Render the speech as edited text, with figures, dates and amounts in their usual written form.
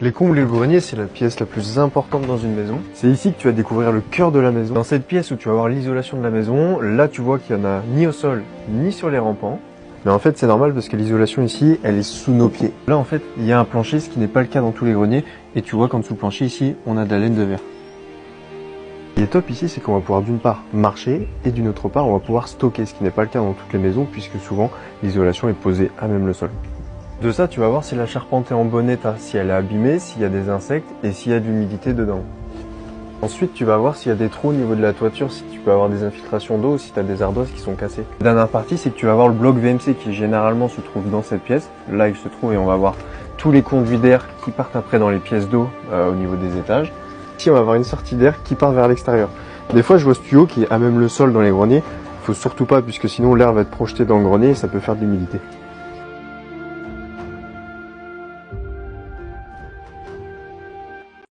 Les combles et le grenier, c'est la pièce la plus importante dans une maison. C'est ici que tu vas découvrir le cœur de la maison. Dans cette pièce où tu vas avoir l'isolation de la maison, là tu vois qu'il n'y en a ni au sol, ni sur les rampants. Mais en fait c'est normal parce que l'isolation ici, elle est sous nos pieds. Là en fait, il y a un plancher, ce qui n'est pas le cas dans tous les greniers. Et tu vois qu'en dessous le plancher ici, on a de la laine de verre. Ce qui est top ici, c'est qu'on va pouvoir d'une part marcher et d'une autre part, on va pouvoir stocker, ce qui n'est pas le cas dans toutes les maisons puisque souvent l'isolation est posée à même le sol. De ça, tu vas voir si la charpente est en bon état, si elle est abîmée, s'il y a des insectes et s'il y a de l'humidité dedans. Ensuite, tu vas voir s'il y a des trous au niveau de la toiture, si tu peux avoir des infiltrations d'eau ou si tu as des ardoises qui sont cassées. La dernière partie, c'est que tu vas voir le bloc VMC qui généralement se trouve dans cette pièce. Là, il se trouve et on va voir tous les conduits d'air qui partent après dans les pièces d'eau au niveau des étages. Ici, on va avoir une sortie d'air qui part vers l'extérieur. Des fois, je vois ce tuyau qui est à même le sol dans les greniers. Faut surtout pas puisque sinon l'air va être projeté dans le grenier et ça peut faire de l'humidité.